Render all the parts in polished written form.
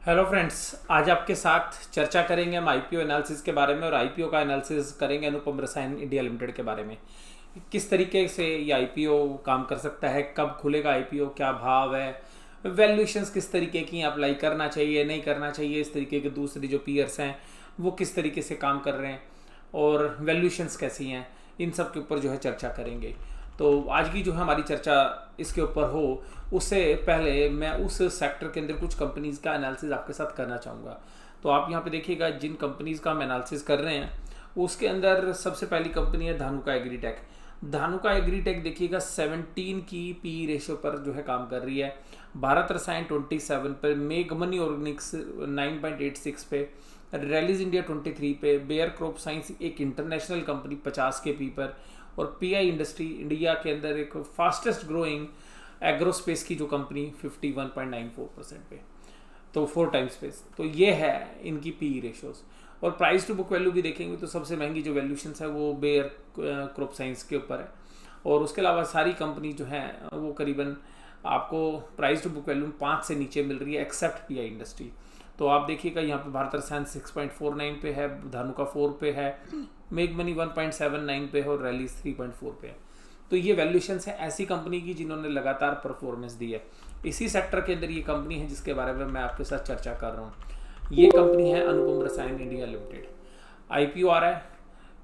Hello friends. आज आपके साथ चर्चा करेंगे हम आईपीओ एनालिसिस के बारे में और आईपीओ का एनालिसिस करेंगे अनुपम रसायन इंडिया लिमिटेड के बारे में। किस तरीके से ये आईपीओ काम कर सकता है, कब खुलेगा आईपीओ, क्या भाव है, वैल्यूएशंस किस तरीके की अप्लाई करना चाहिए नहीं करना चाहिए, इस तरीके के दूसरे जो पीयर्स हैं वो किस तरीके से काम कर रहे हैं और वैल्यूएशंस कैसी हैं, इन सब के ऊपर जो है चर्चा करेंगे। तो आज की जो है हमारी चर्चा इसके ऊपर हो उससे पहले मैं उस सेक्टर के अंदर कुछ कंपनीज का एनालिसिस आपके साथ करना चाहूँगा। तो आप यहाँ पे देखिएगा जिन कंपनीज का हम एनालिसिस कर रहे हैं उसके अंदर सबसे पहली कंपनी है धानुका एग्रीटेक। धानुका एग्रीटेक देखिएगा 17 की पी रेशियो पर जो है काम कर रही है। भारत रसायन 27 पर, मेघमनी ऑर्गेनिक्स 9.86 पे, रैलीज इंडिया 23 पे, बेयर क्रॉप साइंस एक इंटरनेशनल कंपनी 50 के पी पर, और पीआई इंडस्ट्री इंडिया के अंदर एक फास्टेस्ट ग्रोइंग एग्रोस्पेस की जो कंपनी 51.94% पे, तो 4 टाइम्स पे। तो ये है इनकी पी रेशियोज। और प्राइस टू बुक वैल्यू भी देखेंगे तो सबसे महंगी जो वैल्यूशन है वो बेयर क्रॉप साइंस के ऊपर है। और उसके अलावा सारी कंपनी जो है वो करीबन आपको प्राइस टू बुक वैल्यू 5 से नीचे मिल रही है एक्सेप्ट पीआई इंडस्ट्री। तो आप देखिएगा यहाँ पे भारत रसायन 6.49 पे है, धानुका 4 पे है, मेघमनी 1.79 पे है और रैलीज 3.4 पे है। तो ये वैल्यूएशंस है ऐसी कंपनी की जिन्होंने लगातार परफॉर्मेंस दी है। इसी सेक्टर के अंदर ये कंपनी है जिसके बारे में मैं आपके साथ चर्चा कर रहा हूँ। ये कंपनी है अनुपम रसायन इंडिया लिमिटेड। आईपीओ आ रहा है।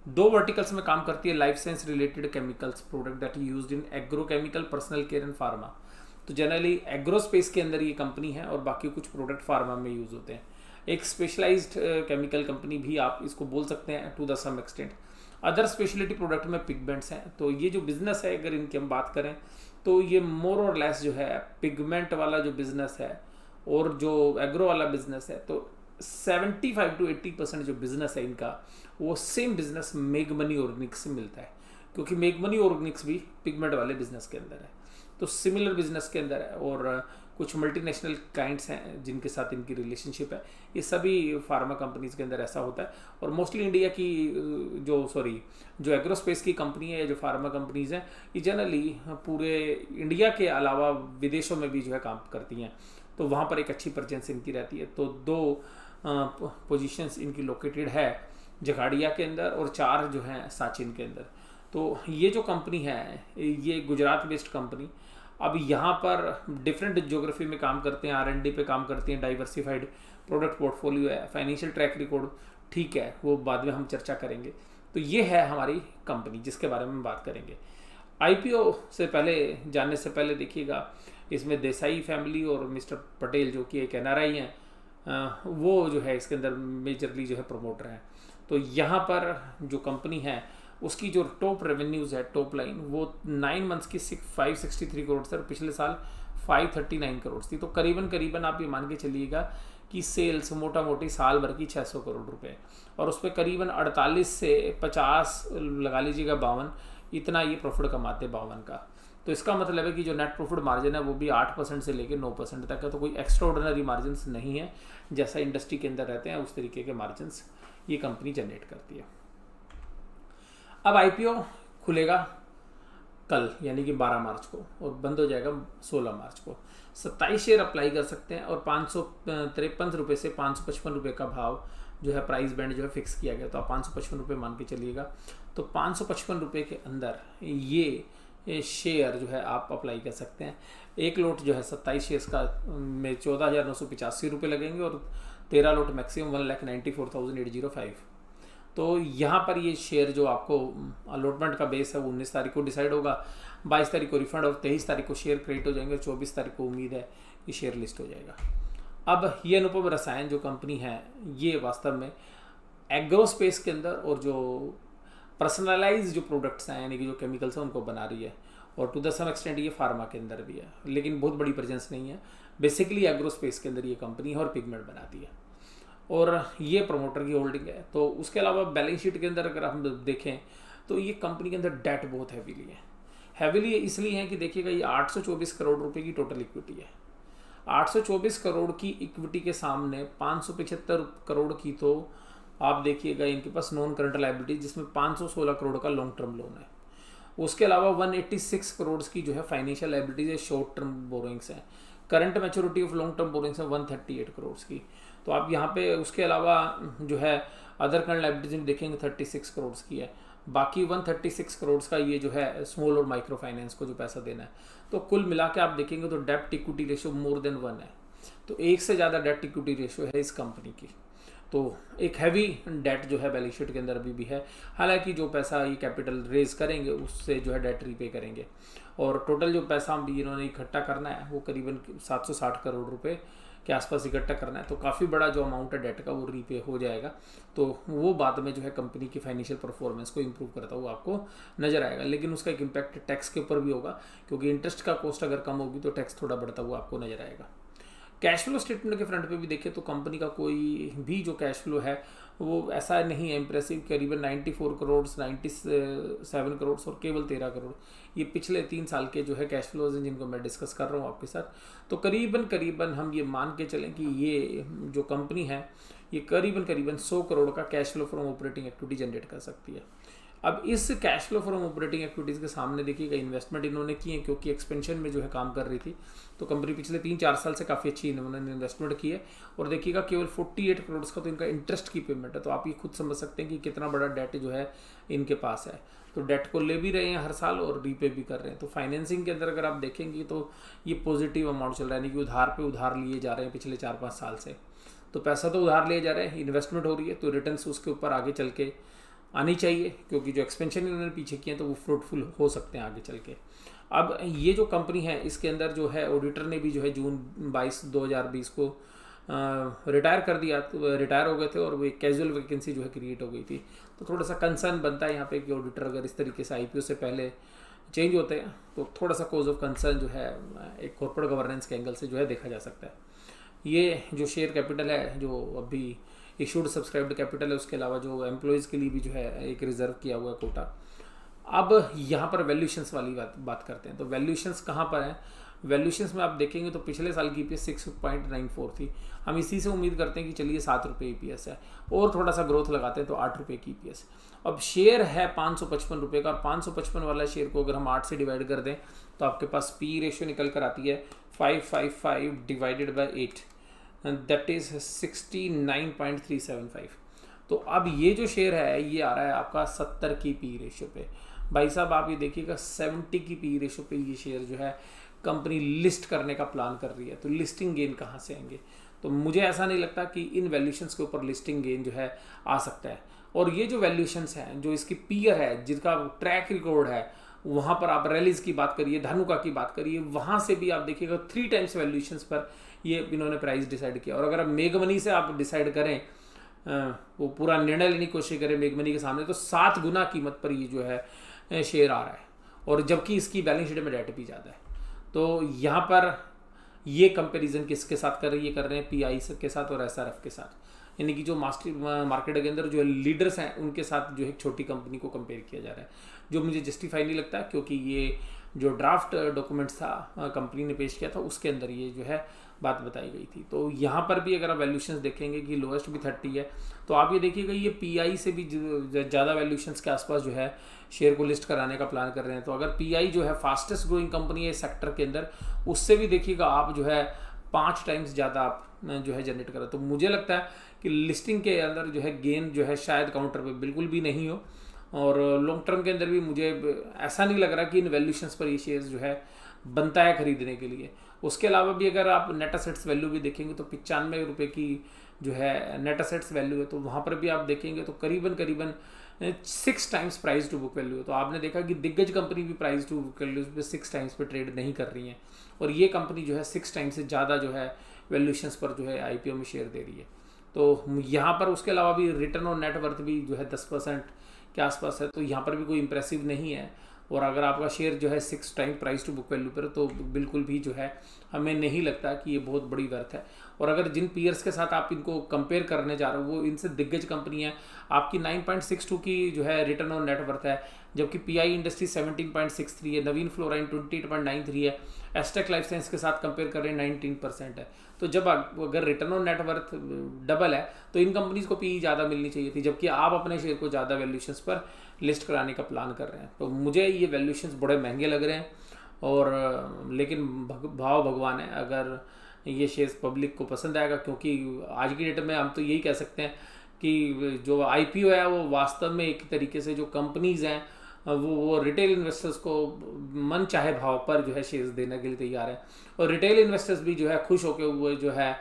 दो वर्टिकल्स में काम करती है, life science related chemicals product that used in agrochemical, personal care and pharma. तो जनरली एग्रो स्पेस के अंदर ये कंपनी है और बाकी कुछ प्रोडक्ट फार्मा में यूज होते हैं। एक स्पेशलाइज्ड केमिकल कंपनी भी आप इसको बोल सकते हैं to the some extent. Other speciality product में पिगमेंट्स हैं। तो ये जो बिजनेस है अगर इनकी हम बात करें तो ये मोर और लेस जो है पिगमेंट वाला जो बिजनेस है और जो एग्रो वाला बिजनेस है, तो 75 to 80% जो बिजनेस है इनका वो सेम बिजनेस मेघमनी ऑर्गेनिक्स से मिलता है, क्योंकि मेघमनी ऑर्गेनिक्स भी पिगमेंट वाले बिजनेस के अंदर है। तो सिमिलर बिजनेस के अंदर है और कुछ मल्टीनेशनल क्लाइंट्स हैं जिनके साथ इनकी रिलेशनशिप है। ये सभी फार्मा कंपनीज के अंदर ऐसा होता है। और मोस्टली इंडिया की जो एग्रोस्पेस की कंपनी है या जो फार्मा कंपनीज हैं ये जनरली पूरे इंडिया के अलावा विदेशों में भी जो है काम करती हैं, तो वहाँ पर एक अच्छी प्रेजेंस इनकी रहती है। तो दो पोजीशंस इनकी लोकेटेड है जगाड़िया के अंदर और 4 जो हैं साचिन के अंदर। तो ये जो कंपनी है ये गुजरात बेस्ड कंपनी अब यहाँ पर डिफरेंट ज्योग्राफी में काम करते हैं, आर&डी पे काम करते हैं, डाइवर्सिफाइड प्रोडक्ट पोर्टफोलियो है, फाइनेंशियल ट्रैक रिकॉर्ड ठीक है, वो बाद में हम चर्चा करेंगे। तो ये है हमारी कंपनी जिसके बारे में हम बात करेंगे। आईपीओ से पहले जानने से पहले देखिएगा इसमें देसाई फैमिली और मिस्टर पटेल जो कि एक एनआरआई हैं, वो जो है इसके अंदर मेजरली जो है प्रमोटर हैं। तो यहाँ पर जो कंपनी है उसकी जो टॉप रेवेन्यूज है, टॉप लाइन, वो 9 मंथ्स की 563 करोड़ से और पिछले साल 539 करोड़ थी। तो करीबन करीबन आप ये मान के चलिएगा कि सेल्स मोटा मोटी साल भर की 600 करोड़ रुपए, और उस पर करीबन 48 से 50 लगा लीजिएगा 52, इतना ये प्रॉफिट कमाते 52 का। तो इसका मतलब है कि जो नेट प्रॉफिट मार्जिन है वो भी 8% से लेकर 9% तक है। तो कोई एक्स्ट्रा ऑर्डिनरी मार्जिन नहीं है, जैसा इंडस्ट्री के अंदर रहते हैं उस तरीके के मार्जिन ये कंपनी जनरेट करती है। अब आईपीओ खुलेगा कल यानी कि 12 मार्च को और बंद हो जाएगा 16 मार्च को। 27 शेयर अप्लाई कर सकते हैं और 553 रुपये से 555 रुपये का भाव जो है प्राइस बैंड जो है फिक्स किया गया। तो आप 555 रुपये मान के चलिएगा। तो 555 रुपये के अंदर ये शेयर जो है आप अप्लाई कर सकते हैं। एक लोट जो है 27 शेयर्स का में 14,985 रुपये लगेंगे और 13 लोट मैक्सिमम 1,94,805। तो यहाँ पर ये शेयर जो आपको अलॉटमेंट का बेस है वो 19 तारीख को डिसाइड होगा, 22 तारीख को रिफंड और 23 तारीख को शेयर क्रेडिट हो जाएंगे, 24 तारीख को उम्मीद है ये शेयर लिस्ट हो जाएगा। अब ये अनुपम रसायन जो कंपनी है ये वास्तव में एग्रो स्पेस के अंदर और जो पर्सनलाइज जो प्रोडक्ट्स हैं यानी कि जो केमिकल्स हैं उनको बना रही है, और टू द सम एक्सटेंट ये फार्मा के अंदर भी है, लेकिन बहुत बड़ी प्रेजेंस नहीं है। बेसिकली एग्रो स्पेस के अंदर ये कंपनी है और पिगमेंट बनाती है और ये प्रमोटर की होल्डिंग है। तो उसके अलावा बैलेंस शीट के अंदर अगर हम देखें तो ये कंपनी के अंदर डेट बहुत हैवीली इसलिए है कि देखिएगा ये 824 करोड़ रुपए की टोटल इक्विटी है। 824 करोड़ की इक्विटी के सामने 575 करोड़ की तो आप देखिएगा इनके पास नॉन करंट लायबिलिटी जिसमें 516 करोड़ का लॉन्ग टर्म लोन है। उसके अलावा 186 करोड़ की जो है फाइनेंशियल लायबिलिटीज है, शॉर्ट टर्म बोरोइंग्स हैं। Current maturity of long term borrowings है 138 करोड़ की। तो आप यहाँ पे उसके अलावा जो है अदर करंट लायबिलिटीज में देखेंगे 36 करोड़ की है। बाकी 136 करोड़ का ये जो है स्मॉल और माइक्रो फाइनेंस को जो पैसा देना है। तो कुल मिला के आप देखेंगे तो डेब्ट इक्विटी रेशियो मोर देन 1 है। तो एक से ज़्यादा डेट इक्विटी रेशियो है इस कंपनी की। तो एक हैवी डेट जो है बैलेंस शीट के अंदर अभी भी है। हालांकि जो पैसा ये कैपिटल रेज करेंगे उससे जो है डेट रीपे करेंगे, और टोटल जो पैसा भी इन्होंने इकट्ठा करना है वो करीबन 760 करोड़ रुपए के आसपास इकट्ठा करना है। तो काफ़ी बड़ा जो अमाउंट है डेट का वो रीपे हो जाएगा। तो वो बाद में जो है कंपनी की फाइनेंशियल परफॉर्मेंस को इंप्रूव करता हुआ आपको नजर आएगा। लेकिन उसका एक इम्पैक्ट टैक्स के ऊपर भी होगा, क्योंकि इंटरेस्ट का कॉस्ट अगर कम होगी तो टैक्स थोड़ा बढ़ता हुआ आपको नजर आएगा। कैश फ्लो स्टेटमेंट के फ्रंट पे भी देखें तो कंपनी का कोई भी जो कैश फ्लो है वो ऐसा नहीं है इम्प्रेसिव। करीबन 94 करोड़, 97 करोड़ और केवल 13 करोड़ ये पिछले 3 साल के जो है कैश फ्लोज हैं जिनको मैं डिस्कस कर रहा हूँ आपके साथ। तो करीबन हम ये मान के चलें कि ये जो कंपनी है ये करीबन 100 करोड़ का cash flow from operating activity generate कर सकती है। अब इस cash flow from operating activities के सामने देखिएगा इन्वेस्टमेंट इन्होंने की है, क्योंकि एक्सपेंशन में जो है काम कर रही थी। तो कंपनी पिछले 3-4 साल से काफ़ी अच्छी इन्होंने इन्वेस्टमेंट की है। और देखिएगा केवल 48 करोड़ का तो इनका इंटरेस्ट की पेमेंट है। तो आप ये खुद समझ सकते हैं कि कितना बड़ा डेट जो है इनके पास है। तो डेट को ले भी रहे हैं हर साल और रीपे भी कर रहे हैं। तो फाइनेंसिंग के अंदर अगर आप देखेंगे तो ये पॉजिटिव अमाउंट चल रहा है, यानी कि उधार पे उधार लिए जा रहे हैं पिछले 4-5 साल से। तो पैसा तो उधार लिए जा रहे हैं, इन्वेस्टमेंट हो रही है, तो रिटर्न्स उसके ऊपर आगे चल के आनी चाहिए, क्योंकि जो एक्सपेंशन इन्होंने पीछे किए हैं तो वो फ्रूटफुल हो सकते हैं आगे चल के। अब ये जो कंपनी है इसके अंदर जो है ऑडिटर ने भी जो है जून 22 2020 को रिटायर कर दिया। तो रिटायर हो गए थे और वो एक कैजुअल वैकेंसी जो है क्रिएट हो गई थी। तो थोड़ा सा कंसर्न बनता है यहाँ पे कि ऑडिटर अगर इस तरीके से आईपीओ से पहले चेंज होते हैं तो थोड़ा सा कॉज ऑफ कंसर्न जो है एक कॉर्पोरेट गवर्नेंस के एंगल से जो है देखा जा सकता है। ये जो शेयर कैपिटल है जो अभी इशूड सब्सक्राइब्ड कैपिटल है, उसके अलावा जो एम्प्लॉयज़ के लिए भी जो है एक रिजर्व किया हुआ है कोटा। अब यहाँ पर वैल्यूशंस वाली बात करते हैं। तो वैल्यूशंस कहाँ पर हैं? वैल्यूशंस में आप देखेंगे तो पिछले साल की ईपीएस 6.94 थी। हम इसी से उम्मीद करते हैं कि चलिए 7 रुपये ईपीएस है और थोड़ा सा ग्रोथ लगाते हैं तो 8 रुपये की ईपीएस। अब शेयर है 555 रुपये का, और 555 वाला शेयर को अगर हम 8 से डिवाइड कर दें तो आपके पास पी रेशियो निकल कर आती है 555 डिवाइडेड बाई 8, दैट इज 69.375। तो अब ये जो शेयर है ये आ रहा है आपका 70 की पी रेशियो पे। भाई साहब आप ये देखिएगा 70 की पी रेशियो पे ये शेयर जो है कंपनी लिस्ट करने का प्लान कर रही है। तो लिस्टिंग गेन कहाँ से आएंगे? तो मुझे ऐसा नहीं लगता कि इन वैल्यूशंस के ऊपर लिस्टिंग गेन जो है आ सकता है। और ये जो वैल्यूशंस हैं जो इसकी पीयर है जिनका ट्रैक रिकॉर्ड है, वहाँ पर आप रैलीज की बात करिए, धनुका की बात करिए, वहाँ से भी आप देखिएगा 3 टाइम्स वैल्यूशंस पर ये इन्होंने प्राइस डिसाइड किया। और अगर आप मेगमनी से आप डिसाइड करें, वो पूरा निर्णय लेने की कोशिश करें मेगमनी के सामने, तो 7 गुना कीमत पर ये जो है शेयर आ रहा है, और जबकि इसकी बैलेंस शीट में डेट भी ज़्यादा है। तो यहाँ पर ये कंपैरिजन किसके साथ कर रहे हैं? पीआई के साथ और एसआरएफ के साथ, यानी कि जो मार्केट के अंदर जो लीडर्स हैं उनके साथ जो एक छोटी कंपनी को कंपेयर किया जा रहा है, जो मुझे जस्टिफाई नहीं लगता, क्योंकि ये जो ड्राफ्ट डॉक्यूमेंट्स था कंपनी ने पेश किया था उसके अंदर ये जो है बात बताई गई थी। तो यहाँ पर भी अगर आप वैल्यूशंस देखेंगे कि लोएस्ट भी 30 है, तो आप ये देखिएगा ये पीआई से भी ज़्यादा वैल्यूशंस के आसपास जो है शेयर को लिस्ट कराने का प्लान कर रहे हैं। तो अगर पीआई जो है फास्टेस्ट ग्रोइंग कंपनी है इस सेक्टर के अंदर, उससे भी देखिएगा आप जो है 5 टाइम्स ज़्यादा आप जो है जनरेट करें। तो मुझे लगता है कि लिस्टिंग के अंदर जो है गेन जो है शायद काउंटर पे बिल्कुल भी नहीं हो, और लॉन्ग टर्म के अंदर भी मुझे ऐसा नहीं लग रहा कि इन वैल्यूशंस पर ये शेयर्स जो है बनता है खरीदने के लिए। उसके अलावा भी अगर आप नेट असेट्स वैल्यू भी देखेंगे तो 95 रुपये की जो है नेट असेट्स वैल्यू है। तो वहाँ पर भी आप देखेंगे तो करीबन 6 times price to book value है। तो आपने देखा कि दिग्गज कंपनी भी प्राइस टू बुक वैल्यू पे 6 टाइम्स पे ट्रेड नहीं कर रही है, और ये कंपनी जो है 6 टाइम्स से ज़्यादा जो है वैल्यूशंस पर जो है आईपीओ में शेयर दे रही है। तो यहाँ पर उसके अलावा भी रिटर्न ऑन नेटवर्थ भी जो है 10% के आसपास है। तो यहाँ पर भी कोई इंप्रेसिव नहीं है, और अगर आपका शेयर जो है 6 time price to book value पर, तो बिल्कुल भी जो है हमें नहीं लगता कि ये बहुत बड़ी वर्थ है। और अगर जिन पीयर्स के साथ आप इनको कंपेयर करने जा रहे हो वो इनसे दिग्गज कंपनी है, आपकी 9.62 की जो है रिटर्न ऑन नेटवर्थ है, जबकि पीआई इंडस्ट्री 17.63 है, नवीन फ्लोराइन 28.93 है, एस्टेक लाइफ साइंस के साथ कंपेयर कर रहे हैं 19% है। तो जब अगर रिटर्न ऑन नेटवर्थ डबल है तो इन कंपनीज को पी ज़्यादा मिलनी चाहिए थी, जबकि आप अपने शेयर को ज़्यादा वैल्यूशंस पर लिस्ट कराने का प्लान कर रहे हैं। तो मुझे ये वैल्यूशंस बड़े महंगे लग रहे हैं, और लेकिन भाव भगवान है, अगर ये शेयर्स पब्लिक को पसंद आएगा, क्योंकि आज की डेट में हम तो यही कह सकते हैं कि जो आईपीओ है वो वास्तव में एक तरीके से जो कंपनीज़ हैं वो रिटेल इन्वेस्टर्स को मन चाहे भाव पर जो है शेयर्स देने के लिए तैयार है, और रिटेल इन्वेस्टर्स भी जो है खुश होकर हुए जो है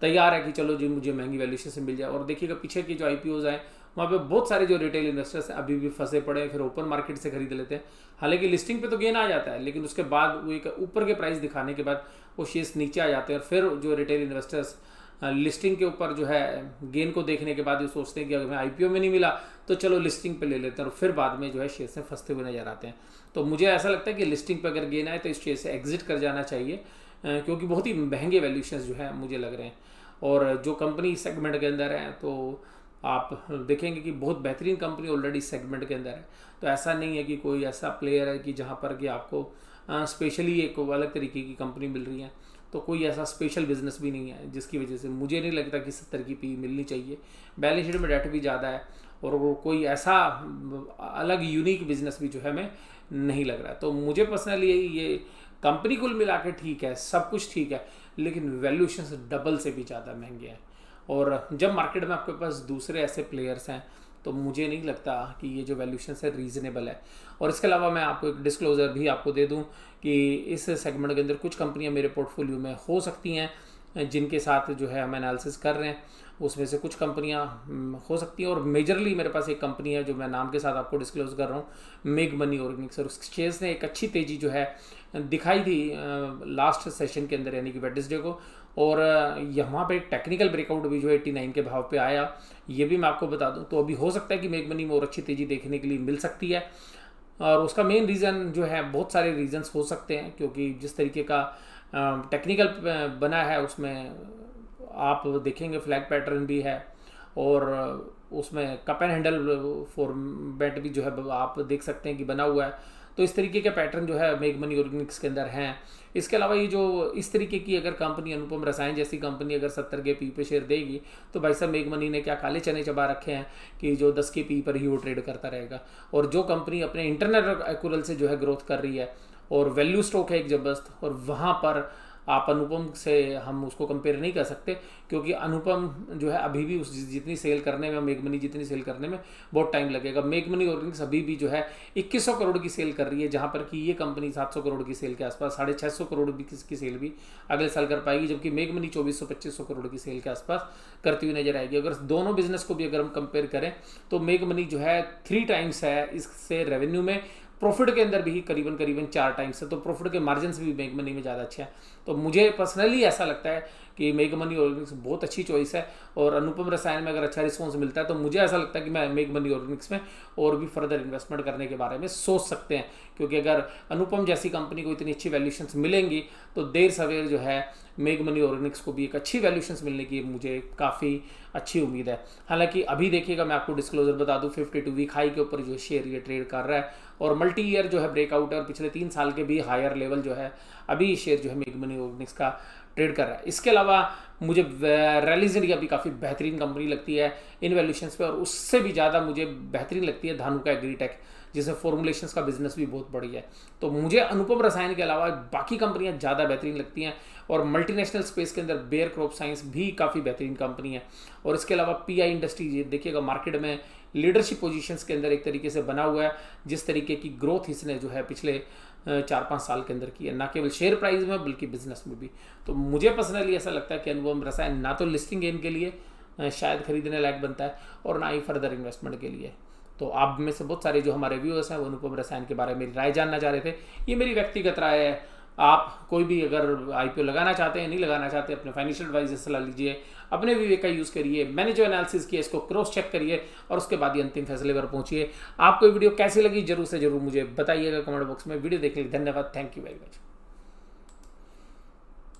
तैयार है कि चलो जी मुझे महंगी वैल्यूएशन से मिल जाए। और देखिएगा पीछे की जो आईपीओज हैं वहाँ पे बहुत सारे जो रिटेल इन्वेस्टर्स हैं अभी भी फंसे पड़े हैं, फिर ओपन मार्केट से खरीद लेते हैं। हालांकि लिस्टिंग पे तो गेन आ जाता है, लेकिन उसके बाद वो एक ऊपर के प्राइस दिखाने के बाद वो शेयर्स नीचे आ जाते हैं, और फिर जो रिटेल इन्वेस्टर्स लिस्टिंग के ऊपर जो है गेन को देखने के बाद ये सोचते हैं कि अगर हमें आईपीओ में नहीं मिला तो चलो लिस्टिंग पे ले लेते हैं, और फिर बाद में जो है शेयर से फंसते हुए नजर आते हैं। तो मुझे ऐसा लगता है कि लिस्टिंग पे अगर गेन आए तो इस शेयर से एग्जिट कर जाना चाहिए, क्योंकि बहुत ही महंगे वैल्यूएशंस जो है मुझे लग रहे हैं। और जो कंपनी सेगमेंट के अंदर है तो आप देखेंगे कि बहुत बेहतरीन कंपनी ऑलरेडी सेगमेंट के अंदर है। तो ऐसा नहीं है कि कोई ऐसा प्लेयर है कि जहाँ पर कि आपको स्पेशली एक अलग तरीके की कंपनी मिल रही है, तो कोई ऐसा स्पेशल बिजनेस भी नहीं है जिसकी वजह से मुझे नहीं लगता कि 70 की पी मिलनी चाहिए। बैलेंस शीट में डेट भी ज़्यादा है, और वो कोई ऐसा अलग यूनिक बिजनेस भी जो है हमें नहीं लग रहा है। तो मुझे पर्सनली ये कंपनी कुल मिला के ठीक है, सब कुछ ठीक है, लेकिन वैल्यूएशन से डबल से भी ज़्यादा महंगे हैं। और जब मार्केट में आपके पास दूसरे ऐसे प्लेयर्स हैं तो मुझे नहीं लगता कि ये जो वैल्यूएशन है रीज़नेबल है। और इसके अलावा मैं आपको एक डिस्क्लोज़र भी आपको दे दूं कि इस सेगमेंट के अंदर कुछ कंपनियां मेरे पोर्टफोलियो में हो सकती हैं जिनके साथ जो है हम एनालिसिस कर रहे हैं। उसमें से कुछ कंपनियां हो सकती हैं, और मेजरली मेरे पास एक कंपनी है जो मैं नाम के साथ आपको डिस्क्लोज कर रहा हूँ, मेग मनी ऑर्गेनिक्स। और उस शेयर्स ने एक अच्छी तेज़ी जो है दिखाई थी लास्ट सेशन के अंदर, यानी कि वेडनेसडे को, और यहाँ पे एक टेक्निकल ब्रेकआउट भी जो है 89 के भाव पे आया, ये भी मैं आपको बता दूं। तो अभी हो सकता है कि मेग मनी में और अच्छी तेज़ी देखने के लिए मिल सकती है, और उसका मेन रीज़न जो है, बहुत सारे रीजंस हो सकते हैं, क्योंकि जिस तरीके का टेक्निकल बना है उसमें आप देखेंगे फ्लैग पैटर्न भी है, और उसमें कप एंड हैंडल फॉर्मेट भी जो है आप देख सकते हैं कि बना हुआ है। तो इस तरीके के पैटर्न जो है मेग मनी ऑर्गेनिक्स के अंदर हैं। इसके अलावा ये जो इस तरीके की अगर कंपनी अनुपम रसायन जैसी कंपनी अगर 70 के पी पे शेयर देगी तो भाई साहब मेग मनी ने क्या काले चने चबा रखे हैं कि जो 10 के पी पर ही वो ट्रेड करता रहेगा। और जो कंपनी अपने इंटरनल एक्यूरल से जो है ग्रोथ कर रही है और वैल्यू स्टॉक है एक जबरदस्त, और वहाँ पर आप अनुपम से हम उसको कंपेयर नहीं कर सकते, क्योंकि अनुपम जो है अभी भी उस जितनी सेल करने में, मेग मनी जितनी सेल करने में बहुत टाइम लगेगा। मेग मनी ऑर्गेनिक्स अभी भी जो है 2100 करोड़ की सेल कर रही है, जहां पर कि ये कंपनी 700 करोड़ की सेल के आसपास, 650 करोड़ की सेल भी अगले साल कर पाएगी, जबकि मेग मनी 2400-2500 करोड़ की सेल के आसपास करती हुई नजर आएगी। अगर दोनों बिजनेस को भी अगर हम कंपेयर करें तो मेग मनी जो है 3 टाइम्स है इससे रेवेन्यू में, प्रॉफिट के अंदर भी करीबन 4 टाइम्स है, तो प्रॉफिट के मार्जिन भी मेग मनी में ज़्यादा अच्छे हैं। तो मुझे पर्सनली ऐसा लगता है कि मेग मनी ऑर्गेनिक्स बहुत अच्छी चॉइस है, और अनुपम रसायन में अगर अच्छा रिस्पॉन्स मिलता है तो मुझे ऐसा लगता है कि मैं मेग मनी ऑर्गेनिक्स में और भी फर्दर इन्वेस्टमेंट करने के बारे में सोच सकते हैं, क्योंकि अगर अनुपम जैसी कंपनी को इतनी अच्छी वैल्यूशंस मिलेंगी तो देर सवेर जो है मेग मनी ऑर्गेनिक्स को भी एक अच्छी वैल्यूशंस मिलने की मुझे काफ़ी अच्छी उम्मीद है। हालांकि अभी देखिएगा मैं आपको डिस्क्लोजर बता दूं, 52 वीक हाई के ऊपर जो शेयर ये ट्रेड कर रहा है, और मल्टी ईयर जो है ब्रेकआउट है, और पिछले 3 साल के भी हायर लेवल जो है अभी शेयर जो है मेग मनी ऑर्गेनिक्स का ट्रेड कर रहा है। इसके अलावा मुझे रैलीज इंडिया भी काफ़ी बेहतरीन कंपनी लगती है इन वैल्यूशंस पे, और उससे भी ज़्यादा मुझे बेहतरीन लगती है धानुका एग्रीटेक, जिसमें फॉर्मुलेशंस का बिजनेस भी बहुत बढ़िया है। तो मुझे अनुपम रसायन के अलावा बाकी कंपनियां ज़्यादा बेहतरीन लगती हैं, और मल्टीनेशनल स्पेस के अंदर बेयर क्रॉप साइंस भी काफ़ी बेहतरीन कंपनी है। और इसके अलावा पीआई इंडस्ट्रीज देखिएगा मार्केट में लीडरशिप पोजीशंस के अंदर एक तरीके से बना हुआ है, जिस तरीके की ग्रोथ इसने जो है पिछले 4-5 साल के अंदर की है, ना केवल शेयर प्राइस में बल्कि बिजनेस में भी। तो मुझे पर्सनली ऐसा लगता है कि अनुपम रसायन ना तो लिस्टिंग गेन के लिए शायद खरीदने लायक बनता है, और ना ही फर्दर इन्वेस्टमेंट के लिए। तो आप में से बहुत सारे जो हमारे व्यूअर्स हैं वो अनुपम रसायन के बारे में मेरी राय जानना चाह रहे थे। ये मेरी व्यक्तिगत राय है, आप कोई भी अगर आईपीओ लगाना चाहते हैं, नहीं लगाना चाहते, अपने फाइनेंशियल एडवाइजर से सलाह लीजिए, अपने विवेक का यूज़ करिए, मैंने जो एनालिसिस किया इसको क्रॉस चेक करिए, और उसके बाद ही अंतिम फैसले पर पहुंचिए। आपको वीडियो कैसी लगी जरूर से जरूर मुझे बताइएगा कमेंट बॉक्स में। वीडियो देखने के लिए धन्यवाद। Thank you very much.